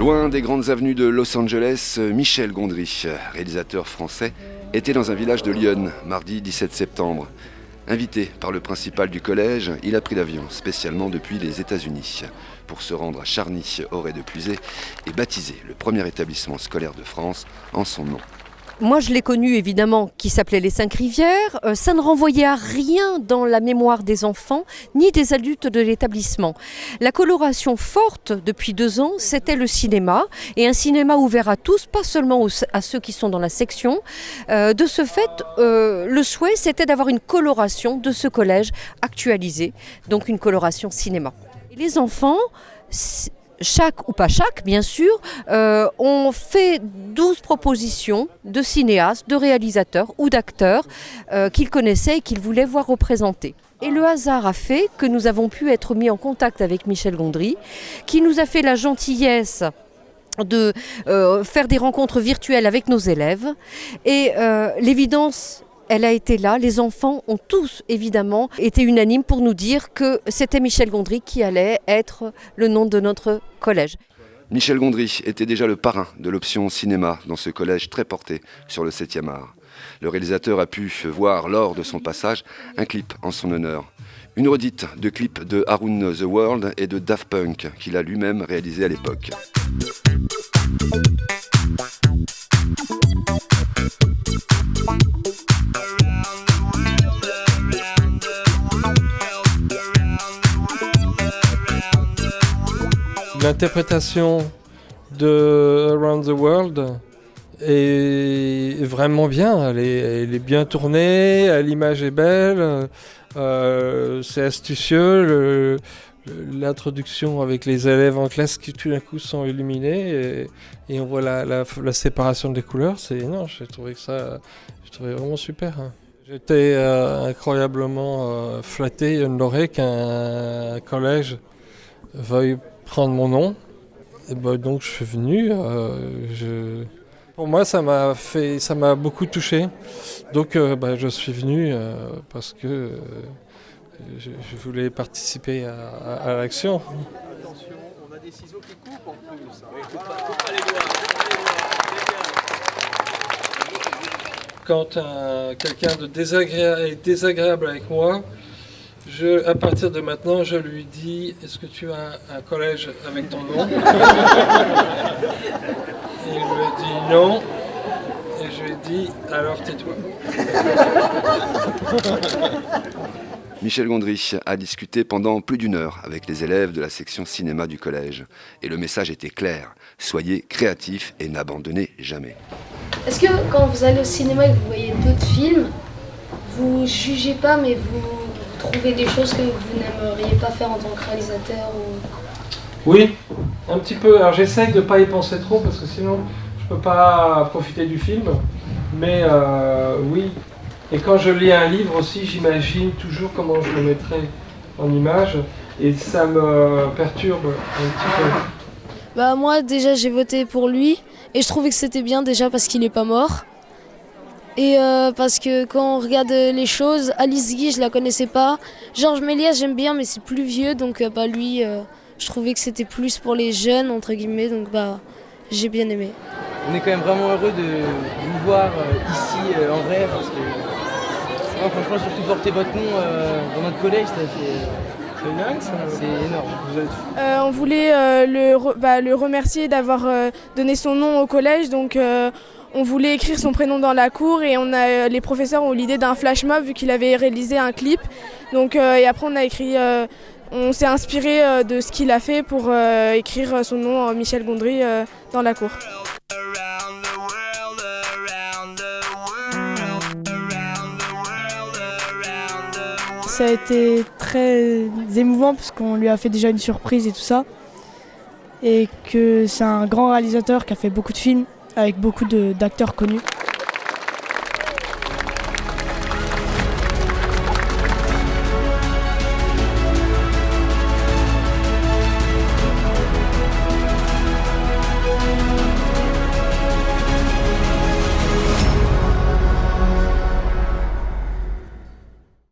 Loin des grandes avenues de Los Angeles, Michel Gondry, réalisateur français, était dans un village de Lyon, mardi 17 septembre. Invité par le principal du collège, il a pris l'avion spécialement depuis les États-Unis pour se rendre à Charny-Auray-de-Puisay et baptiser le premier établissement scolaire de France en son nom. Moi, je l'ai connu évidemment, qui s'appelait les 5 Rivières. Ça ne renvoyait à rien dans la mémoire des enfants ni des adultes de l'établissement. La coloration forte depuis 2 ans, c'était le cinéma, et un cinéma ouvert à tous, pas seulement à ceux qui sont dans la section. De ce fait, le souhait, c'était d'avoir une coloration de ce collège actualisé, donc une coloration cinéma. Et les enfants, chaque ou pas chaque, bien sûr, ont fait 12 propositions de cinéastes, de réalisateurs ou d'acteurs qu'ils connaissaient et qu'ils voulaient voir représentés. Et le hasard a fait que nous avons pu être mis en contact avec Michel Gondry, qui nous a fait la gentillesse de faire des rencontres virtuelles avec nos élèves. Et l'évidence, elle a été là. Les enfants ont tous, évidemment, été unanimes pour nous dire que c'était Michel Gondry qui allait être le nom de notre collège. Michel Gondry était déjà le parrain de l'option cinéma dans ce collège très porté sur le 7e art. Le réalisateur a pu voir lors de son passage un clip en son honneur. Une redite de clips de Around the World et de Daft Punk qu'il a lui-même réalisé à l'époque. L'interprétation de Around the World est vraiment bien, elle est bien tournée, l'image est belle, c'est astucieux, l'introduction avec les élèves en classe qui tout d'un coup sont illuminés et on voit la séparation des couleurs, j'ai trouvé vraiment super. J'étais incroyablement flatté et honoré qu'un collège veuille prendre mon nom. Et donc je suis venu. Pour moi, ça m'a beaucoup touché. Donc je suis venu parce que je voulais participer à l'action. Attention, on a des ciseaux qui coupent en plus. Quand quelqu'un est désagréable avec moi, à partir de maintenant, je lui dis « Est-ce que tu as un collège avec ton nom ?» Il me dit non. Et je lui dis « Alors tais-toi ». Michel Gondry a discuté pendant plus d'1 heure avec les élèves de la section cinéma du collège. Et le message était clair. Soyez créatifs et n'abandonnez jamais. Est-ce que quand vous allez au cinéma et que vous voyez d'autres films, vous jugez pas mais vous trouvez des choses que vous n'aimeriez pas faire en tant que réalisateur ou... Oui, un petit peu. Alors j'essaye de ne pas y penser trop parce que sinon je ne peux pas profiter du film. Mais oui. Et quand je lis un livre aussi, j'imagine toujours comment je le mettrai en image. Et ça me perturbe un petit peu. Moi déjà j'ai voté pour lui. Et je trouvais que c'était bien déjà parce qu'il n'est pas mort. Et parce que quand on regarde les choses, Alice Guy je la connaissais pas. Georges Méliès j'aime bien mais c'est plus vieux donc lui je trouvais que c'était plus pour les jeunes entre guillemets donc j'ai bien aimé. On est quand même vraiment heureux de vous voir ici en vrai parce que franchement surtout porter votre nom dans notre collège c'est dingue ça. C'est énorme. On voulait le remercier d'avoir donné son nom au collège donc on voulait écrire son prénom dans la cour et les professeurs ont eu l'idée d'un flash mob vu qu'il avait réalisé un clip. Donc, et après on s'est inspiré de ce qu'il a fait pour écrire son nom Michel Gondry dans la cour. Ça a été très émouvant parce qu'on lui a fait déjà une surprise et tout ça. Et que c'est un grand réalisateur qui a fait beaucoup de films avec beaucoup d'acteurs connus.